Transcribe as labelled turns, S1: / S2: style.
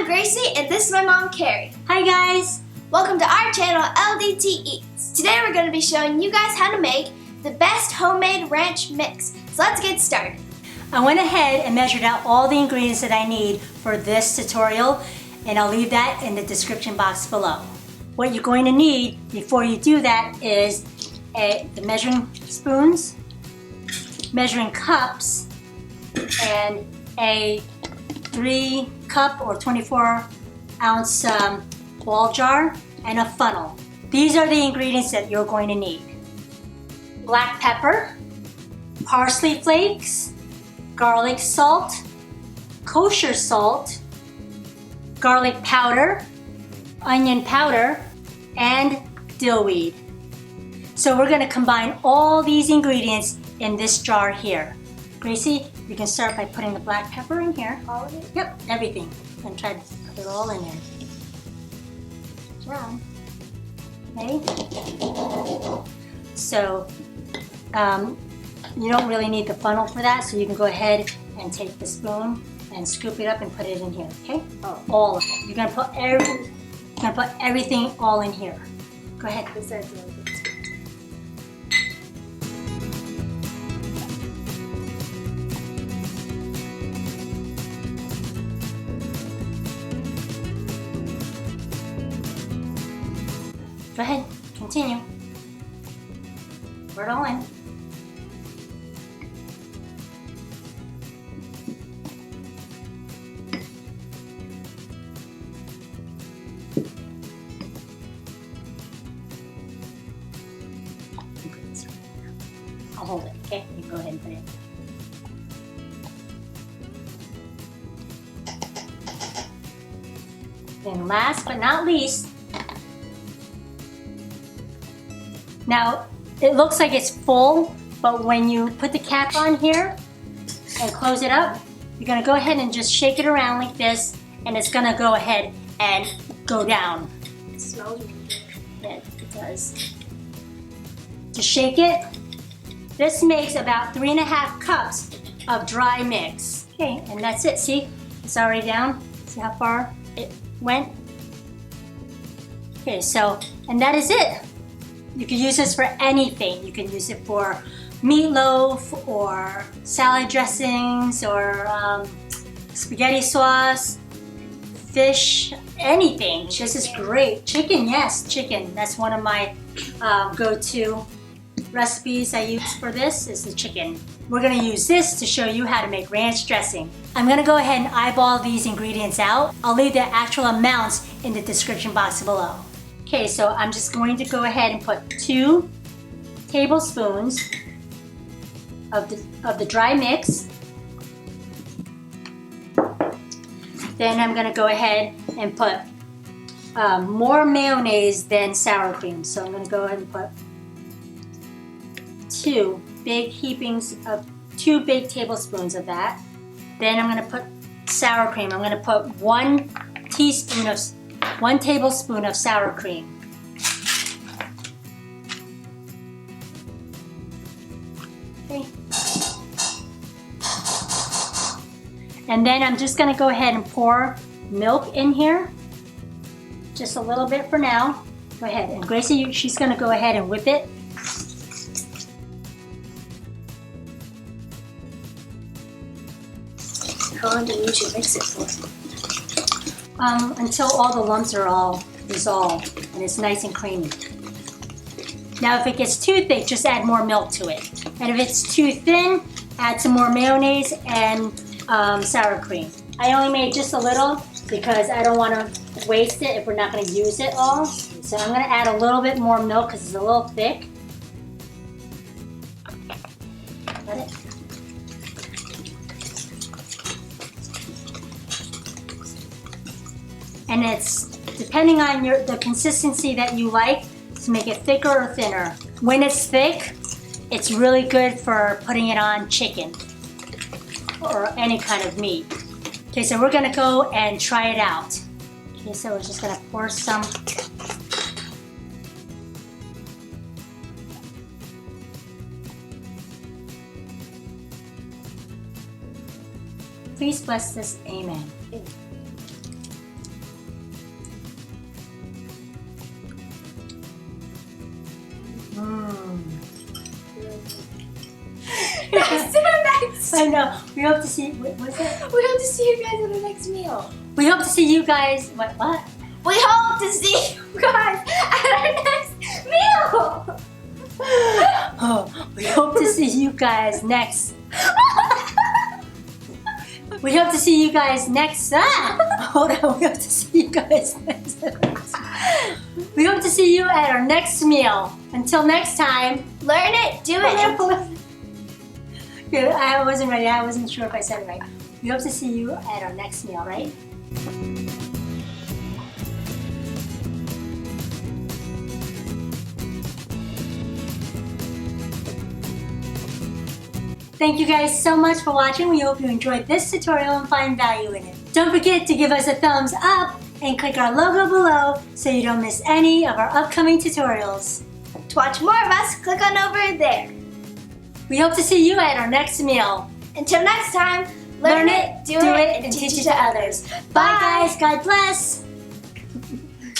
S1: Gracie, and this is my mom, Carrie.
S2: Hi guys!
S1: Welcome to our channel, LDT Eats. Today we're going to be showing you guys how to make the best homemade ranch mix. So let's get started.
S2: I went ahead and measured out all the ingredients that I need for this tutorial, and I'll leave that in the description box below. What you're going to need before you do that is the measuring spoons, measuring cups, and a 3-cup or 24-ounce ball jar, and a funnel. These are the ingredients that you're going to need. Black pepper, parsley flakes, garlic salt, kosher salt, garlic powder, onion powder, and dill weed. So we're going to combine all these ingredients in this jar here. Gracie, you can start by putting the black pepper in here.
S1: All of it?
S2: Yep, everything. And try to put it all in there. Wow. Okay. So you don't really need the funnel for that, so you can go ahead and take the spoon and scoop it up and put it in here. Okay? All of it. You're gonna put everything all in here. Go ahead. Go ahead, continue. Pour it all in. I'll hold it, okay? You go ahead and put it in. And last but not least, now, it looks like it's full, but when you put the cap on here and close it up, you're gonna go ahead and just shake it around like this, and it's gonna go ahead and go down.
S1: It smells really good.
S2: Yeah, it does. To shake it, this makes about 3.5 cups of dry mix. Okay, and that's it, see? It's already down. See how far it went? Okay, so, and that is it. You can use this for anything. You can use it for meatloaf or salad dressings or spaghetti sauce, fish, anything. This is great. Chicken, yes, chicken. That's one of my go-to recipes I use for this is the chicken. We're gonna use this to show you how to make ranch dressing. I'm gonna go ahead and eyeball these ingredients out. I'll leave the actual amounts in the description box below. Okay, so I'm just going to go ahead and put 2 tablespoons of the dry mix. Then I'm gonna go ahead and put more mayonnaise than sour cream. So I'm gonna go ahead and put 2 big tablespoons of that. Then I'm gonna put sour cream. I'm gonna put 1 tablespoon of sour cream. Okay. And then I'm just gonna go ahead and pour milk in here. Just a little bit for now. Go ahead, and Gracie, she's gonna go ahead and whip it.
S1: How long do you usually mix it for?
S2: Until all the lumps are all dissolved and it's nice and creamy. Now if it gets too thick, just add more milk to it. And if it's too thin, add some more mayonnaise and sour cream. I only made just a little because I don't want to waste it if we're not going to use it all. So I'm going to add a little bit more milk because it's a little thick. Got it? And it's depending on the consistency that you like to make it thicker or thinner. When it's thick, it's really good for putting it on chicken or any kind of meat. Okay, so we're gonna go and try it out. Okay, so we're just gonna pour some. Please bless this, amen. I know. We hope to see. What's it?
S1: We hope to see you guys at the next meal.
S2: We hope to see you guys. What?
S1: We hope to see you guys at our next meal.
S2: Oh, we hope to see you guys next. We hope to see you guys next. Hold on. We hope to see you guys next. We hope to see you at our next meal. Until next time.
S1: Learn it, do it.
S2: Yeah, I wasn't ready. I wasn't sure if I said it right. We hope to see you at our next meal, right? Thank you guys so much for watching. We hope you enjoyed this tutorial and find value in it. Don't forget to give us a thumbs up and click our logo below so you don't miss any of our upcoming tutorials.
S1: To watch more of us, click on over there.
S2: We hope to see you at our next meal.
S1: Until next time, learn it, do it, and teach it to others.
S2: Bye guys, God bless.